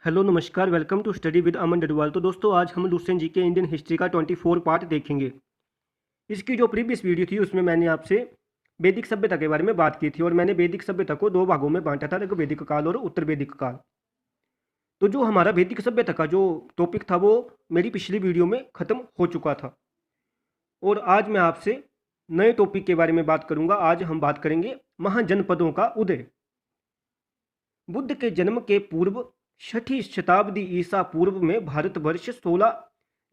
Hello नमस्कार, welcome to study with अमन डडवाल। तो दोस्तों, आज हम लुसेंट जी के इंडियन हिस्ट्री का 24 पार्ट देखेंगे। इसकी जो प्रीवियस वीडियो थी उसमें मैंने आपसे वैदिक सभ्यता के बारे में बात की थी और मैंने वैदिक सभ्यता को दो भागों में बांटा था, ऋग वैदिक काल और उत्तर वैदिक काल। तो जो हमारा वैदिक सभ्यता का जो टॉपिक था वो मेरी पिछली वीडियो में ख़त्म हो चुका था और आज मैं आपसे नए टॉपिक के बारे में बात करूंगा। आज हम बात करेंगे महाजनपदों का उदय। बुद्ध के जन्म के पूर्व 6ठी शताब्दी ईसा पूर्व में भारतवर्ष 16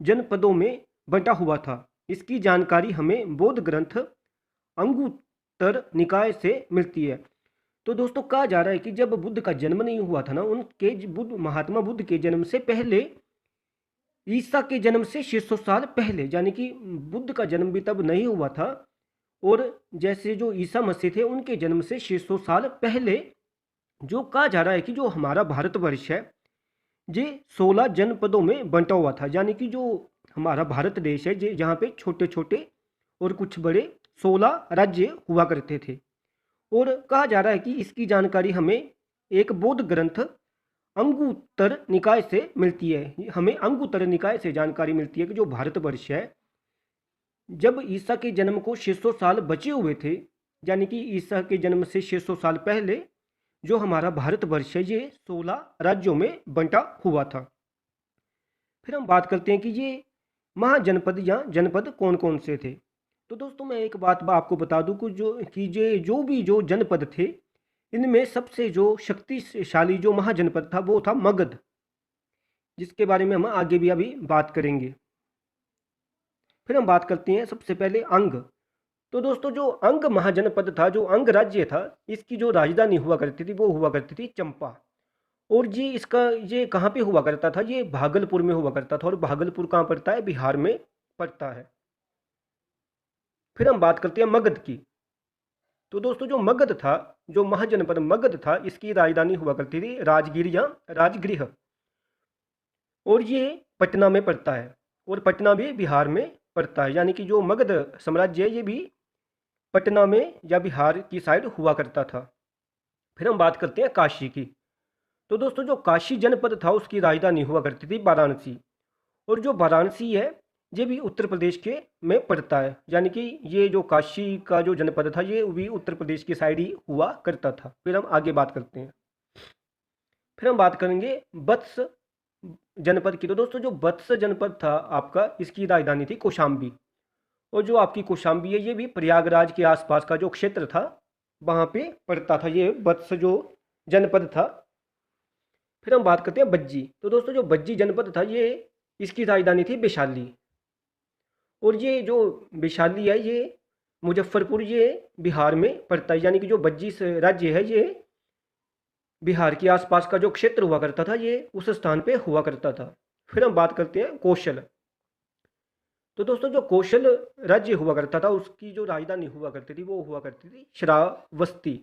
जनपदों में बंटा हुआ था। इसकी जानकारी हमें बौद्ध ग्रंथ अंगुत्तर निकाय से मिलती है। तो दोस्तों, कहा जा रहा है कि जब बुद्ध का जन्म नहीं हुआ था ना, उनके महात्मा बुद्ध के जन्म से पहले, ईसा के जन्म से 600 साल पहले, यानी कि बुद्ध का जन्म भी तब नहीं हुआ था और जैसे जो ईसा मसीह थे उनके जन्म से 600 साल पहले जो कहा जा रहा है कि जो हमारा भारतवर्ष है ये 16 जनपदों में बंटा हुआ था। यानी कि जो हमारा भारत देश है जहाँ पे छोटे छोटे और कुछ बड़े 16 राज्य हुआ करते थे। और कहा जा रहा है कि इसकी जानकारी हमें एक बौद्ध ग्रंथ अंगुत्तर निकाय से मिलती है। हमें अंगुत्तर निकाय से जानकारी मिलती है कि जो भारतवर्ष है, जब ईसा के जन्म को 600 साल बचे हुए थे, यानी कि ईसा के जन्म से 600 साल पहले जो हमारा भारतवर्ष है ये 16 राज्यों में बंटा हुआ था। फिर हम बात करते हैं कि ये महाजनपद या जनपद कौन कौन से थे। तो दोस्तों, मैं एक बात आपको बता दूं कि जो भी जो जनपद थे, इनमें सबसे जो शक्तिशाली जो महाजनपद था वो था मगध, जिसके बारे में हम आगे भी अभी बात करेंगे। फिर हम बात करते हैं सबसे पहले अंग। तो दोस्तों, जो अंग महाजनपद था, जो अंग राज्य था, इसकी जो राजधानी हुआ करती थी वो हुआ करती थी चंपा। और ये कहाँ पे हुआ करता था? ये भागलपुर में हुआ करता था। और भागलपुर कहाँ पड़ता है? बिहार में पड़ता है। फिर हम बात करते हैं मगध की। तो दोस्तों, जो मगध था, जो महाजनपद मगध था, इसकी राजधानी हुआ करती थी राजगीर या राजगृह। और ये पटना में पड़ता है और पटना भी बिहार में पड़ता है। यानी कि जो मगध साम्राज्य है ये भी पटना में या बिहार की साइड हुआ करता था। फिर हम बात करते हैं काशी की। तो दोस्तों, जो काशी जनपद था उसकी राजधानी हुआ करती थी वाराणसी। और जो वाराणसी है ये भी उत्तर प्रदेश के में पड़ता है। यानी कि ये जो काशी का जो जनपद था ये भी उत्तर प्रदेश की साइड ही हुआ करता था। फिर हम आगे बात करते हैं। फिर हम बात करेंगे वत्स जनपद की। तो दोस्तों, जो वत्स जनपद था आपका, इसकी राजधानी थी कौशाम्बी। और जो आपकी कौशाम्बी है ये भी प्रयागराज के आसपास का जो क्षेत्र था वहाँ पे पड़ता था, ये वत्स जो जनपद था। फिर हम बात करते हैं बज्जी। तो दोस्तों, जो बज्जी जनपद था ये इसकी राजधानी थी वैशाली। और ये जो वैशाली है ये मुजफ्फरपुर ये बिहार में पड़ता है। यानी कि जो बज्जी राज्य है ये बिहार के आसपास का जो क्षेत्र हुआ करता था ये उस स्थान पे हुआ करता था। फिर हम बात करते हैं कौशल। तो दोस्तों, जो कौशल राज्य हुआ करता था उसकी जो राजधानी हुआ करती थी वो हुआ करती थी श्रावस्ती।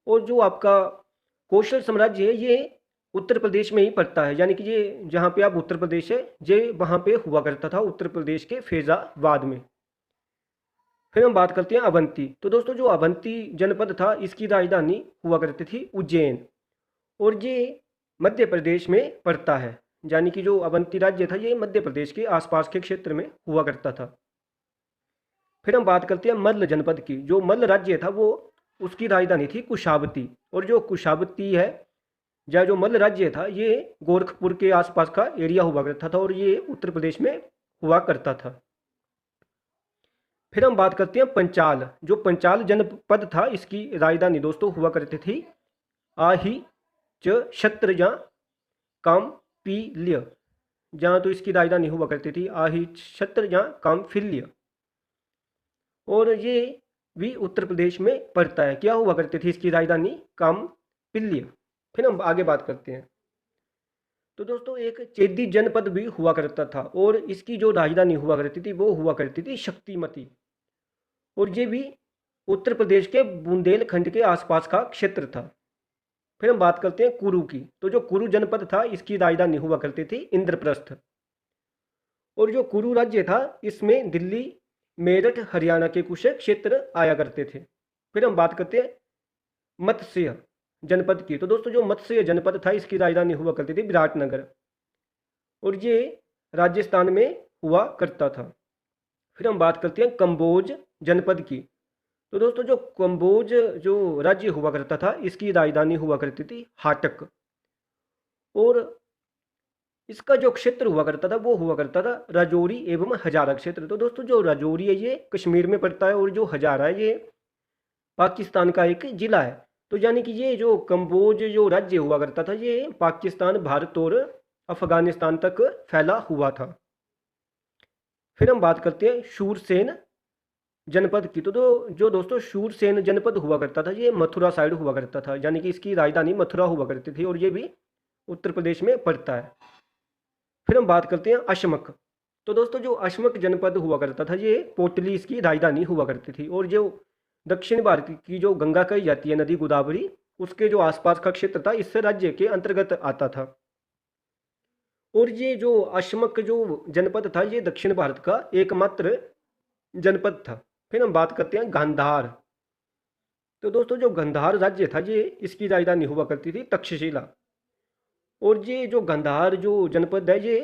और जो आपका कौशल साम्राज्य है ये उत्तर प्रदेश में ही पड़ता है। यानी कि ये जहाँ पे आप उत्तर प्रदेश है ये वहाँ पे हुआ करता था, उत्तर प्रदेश के फैजाबाद में। फिर हम बात करते हैं अवंती। तो दोस्तों, जो अवंती जनपद था इसकी राजधानी हुआ करती थी उज्जैन। और ये मध्य प्रदेश में पड़ता है। यानी कि जो अवंती राज्य था ये मध्य प्रदेश के आसपास के क्षेत्र में हुआ करता था। फिर हम बात करते हैं मल्ल जनपद की। जो मल्ल राज्य था वो उसकी राजधानी थी कुशावती। और जो कुशावती है या जो मल्ल राज्य था ये गोरखपुर के आसपास का एरिया हुआ करता था और ये उत्तर प्रदेश में हुआ करता था। फिर हम बात करते हैं पंचाल। जो पंचाल जनपद था इसकी राजधानी दोस्तों हुआ करती थी आही च क्षत्र या कामपिल्य। जहाँ तो इसकी राजधानी हुआ करती थी आही क्षत्र या कामफिल्य। और ये भी उत्तर प्रदेश में पड़ता है। क्या हुआ करती थी इसकी राजधानी? कामपिल्य। फिर हम आगे बात करते हैं। तो दोस्तों, एक चेदी जनपद भी हुआ करता था और इसकी जो राजधानी हुआ करती थी वो हुआ करती थी शक्तिमती। और ये भी उत्तर प्रदेश के बुंदेलखंड के आसपास का क्षेत्र था। फिर हम बात करते हैं कुरु की। तो जो कुरु जनपद था इसकी राजधानी हुआ करती थी इंद्रप्रस्थ। और जो कुरु राज्य था इसमें दिल्ली, मेरठ, हरियाणा के कुछ क्षेत्र आया करते थे। फिर हम बात करते हैं मत्स्य जनपद की। तो दोस्तों जो मत्स्य जनपद था इसकी राजधानी हुआ करती थी विराटनगर, और ये राजस्थान में हुआ करता था। फिर हम बात करते हैं कंबोज जनपद की। तो दोस्तों जो कंबोज जो राज्य हुआ करता था इसकी राजधानी हुआ करती थी हाटक, और इसका जो क्षेत्र हुआ करता था वो हुआ करता था राजौरी एवं हजारा क्षेत्र। तो दोस्तों जो राजौरी है ये कश्मीर में पड़ता है, और जो हजारा है ये पाकिस्तान का एक जिला है। तो यानी कि ये जो कंबोज जो राज्य हुआ करता था ये पाकिस्तान, भारत और अफगानिस्तान तक फैला हुआ था। फिर हम बात करते हैं शूरसेन जनपद की। तो जो दोस्तों शूरसेन जनपद हुआ करता था ये मथुरा साइड हुआ करता था, यानी कि इसकी राजधानी मथुरा हुआ करती थी, और ये भी उत्तर प्रदेश में पड़ता है। फिर हम बात करते हैं अशमक। तो दोस्तों जो अशमक जनपद हुआ करता था ये पोटली इसकी राजधानी हुआ करती थी, और जो दक्षिण भारत की जो गंगा कही जाती है नदी गोदावरी, उसके जो आसपास का क्षेत्र था इस राज्य के अंतर्गत आता था। और ये जो अशमक जो जनपद था ये दक्षिण भारत का एकमात्र जनपद था। फिर हम बात करते हैं गांधार। तो दोस्तों जो गांधार राज्य था ये इसकी राजधानी हुआ करती थी तक्षशिला, और ये जो गांधार जो जनपद है ये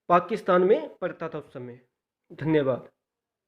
पाकिस्तान में पड़ता था उस समय। धन्यवाद।